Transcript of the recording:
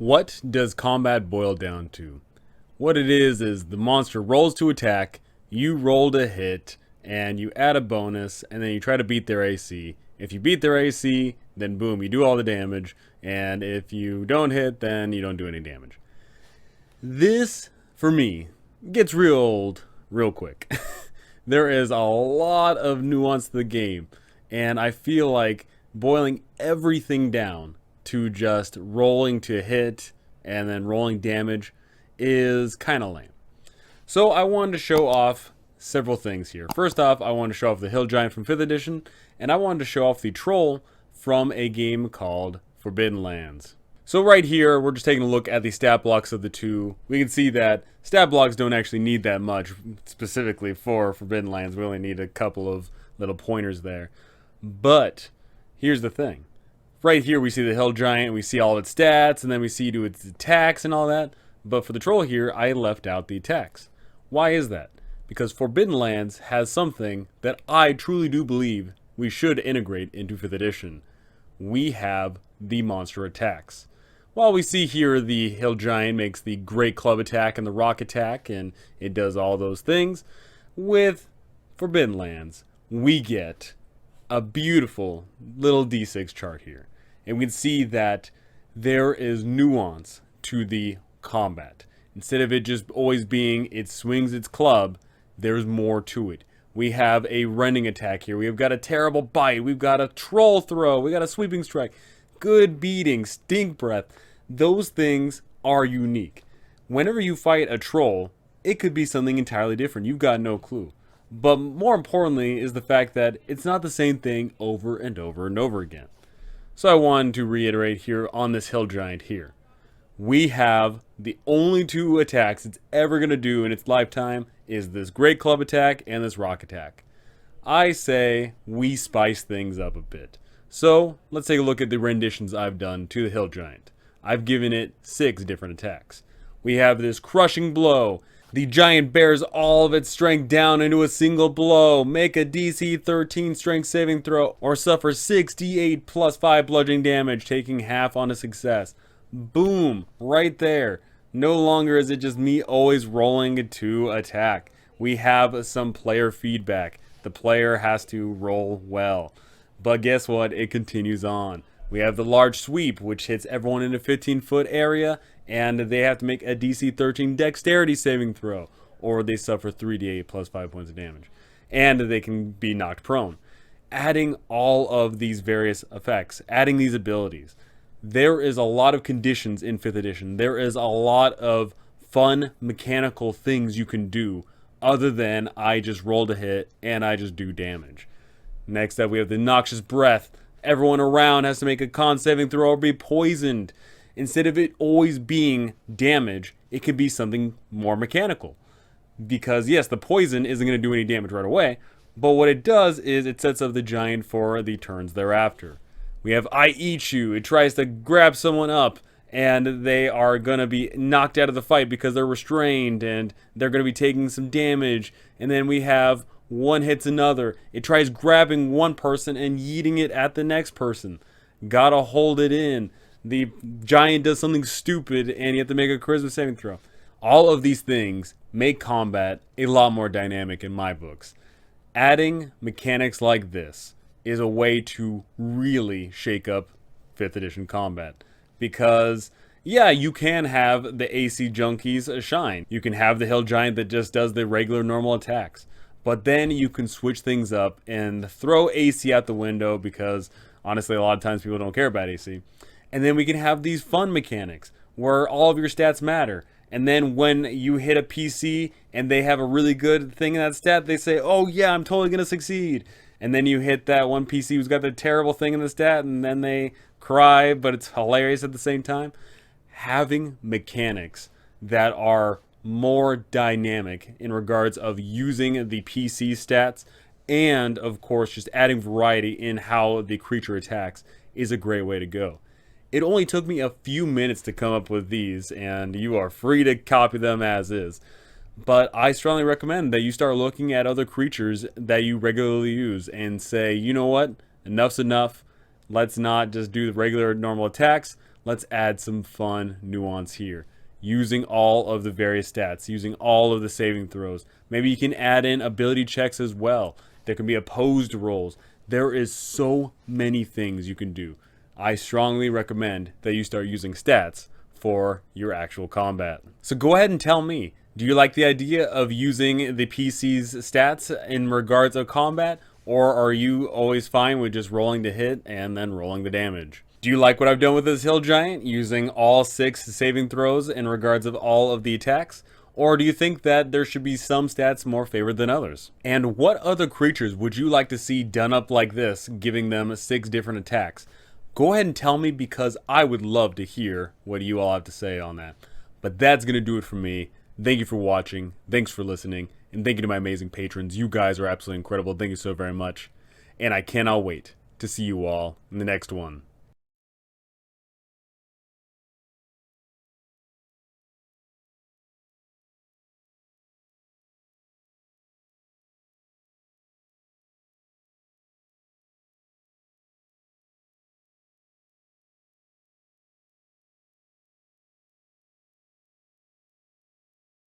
What does combat boil down to? What it is the monster rolls to attack, you roll to hit, and you add a bonus, and then you try to beat their AC. If you beat their AC, then boom, you do all the damage, and if you don't hit, then you don't do any damage. This, for me, gets real old real quick. There is a lot of nuance to the game, and I feel like boiling everything down to just rolling to hit and then rolling damage is kind of lame. So I wanted to show off several things here. First off, I wanted to show off the Hill Giant from 5th edition, and I wanted to show off the Troll from a game called Forbidden Lands. So right here, we're just taking a look at the stat blocks of the two. We can see that stat blocks don't actually need that much, specifically for Forbidden Lands. We only need a couple of little pointers there. But here's the thing. Right here, we see the Hill Giant, we see all of its stats, and then we see do its attacks and all that. But for the Troll here, I left out the attacks. Why is that? Because Forbidden Lands has something that I truly do believe we should integrate into 5th edition. We have the monster attacks. While we see here the Hill Giant makes the Great Club attack and the Rock attack, and it does all those things, with Forbidden Lands, we get a beautiful little D6 chart here. And we can see that there is nuance to the combat. Instead of it just always being it swings its club, there's more to it. We have a rending attack here. We've got a terrible bite. We've got a troll throw. We got a sweeping strike. Good beating, stink breath. Those things are unique. Whenever you fight a troll, it could be something entirely different. You've got no clue. But more importantly is the fact that it's not the same thing over and over and over again. So I wanted to reiterate here on this Hill Giant here. We have the only two attacks it's ever going to do in its lifetime is this Great Club attack and this Rock attack. I say we spice things up a bit. So let's take a look at the renditions I've done to the Hill Giant. I've given it 6 different attacks. We have this Crushing Blow. The giant bears all of its strength down into a single blow. Make a DC 13 strength saving throw or suffer 6d8 plus 5 bludgeoning damage, taking half on a success. Boom, right there. No longer is it just me always rolling to attack. We have some player feedback. The player has to roll well. But guess what? It continues on. We have the Large Sweep, which hits everyone in a 15-foot area, and they have to make a DC 13 dexterity saving throw, or they suffer 3d8 plus 5 points of damage. And they can be knocked prone. Adding all of these various effects, adding these abilities, there is a lot of conditions in 5th edition. There is a lot of fun mechanical things you can do other than I just roll to hit and I just do damage. Next up, we have the Noxious Breath. Everyone around has to make a con saving throw or be poisoned. Instead of it always being damage, it could be something more mechanical. Because yes, the poison isn't going to do any damage right away, but what it does is it sets up the giant for the turns thereafter. We have I Eat You. It tries to grab someone up, and they are going to be knocked out of the fight because they're restrained, and they're going to be taking some damage. And then we have One Hits Another. It tries grabbing one person and yeeting it at the next person. Gotta hold it in. The giant does something stupid, and you have to make a charisma saving throw. All of these things make combat a lot more dynamic in my books. Adding mechanics like this is a way to really shake up 5th edition combat. Because, yeah, you can have the AC junkies shine. You can have the Hill Giant that just does the regular normal attacks. But then you can switch things up and throw AC out the window because, honestly, a lot of times people don't care about AC. And then we can have these fun mechanics where all of your stats matter. And then when you hit a PC and they have a really good thing in that stat, they say, oh yeah, I'm totally going to succeed. And then you hit that one PC who's got the terrible thing in the stat, and then they cry, but it's hilarious at the same time. Having mechanics that are more dynamic in regards of using the PC stats, and of course just adding variety in how the creature attacks is a great way to go. It only took me a few minutes to come up with these, and you are free to copy them as is. But I strongly recommend that you start looking at other creatures that you regularly use and say, you know what, enough's enough. Let's not just do the regular normal attacks. let's add some fun nuance here. Using all of the various stats, using all of the saving throws. Maybe you can add in ability checks as well. There can be opposed rolls. There is so many things you can do. I strongly recommend that you start using stats for your actual combat. So go ahead and tell me, do you like the idea of using the PC's stats in regards of combat, or are you always fine with just rolling the hit and then rolling the damage? Do you like what I've done with this hill giant, using all 6 saving throws in regards of all of the attacks? Or do you think that there should be some stats more favored than others? And what other creatures would you like to see done up like this, giving them 6 different attacks? Go ahead and tell me, because I would love to hear what you all have to say on that. But that's going to do it for me. Thank you for watching, thanks for listening, and thank you to my amazing patrons. You guys are absolutely incredible. Thank you so very much. And I cannot wait to see you all in the next one.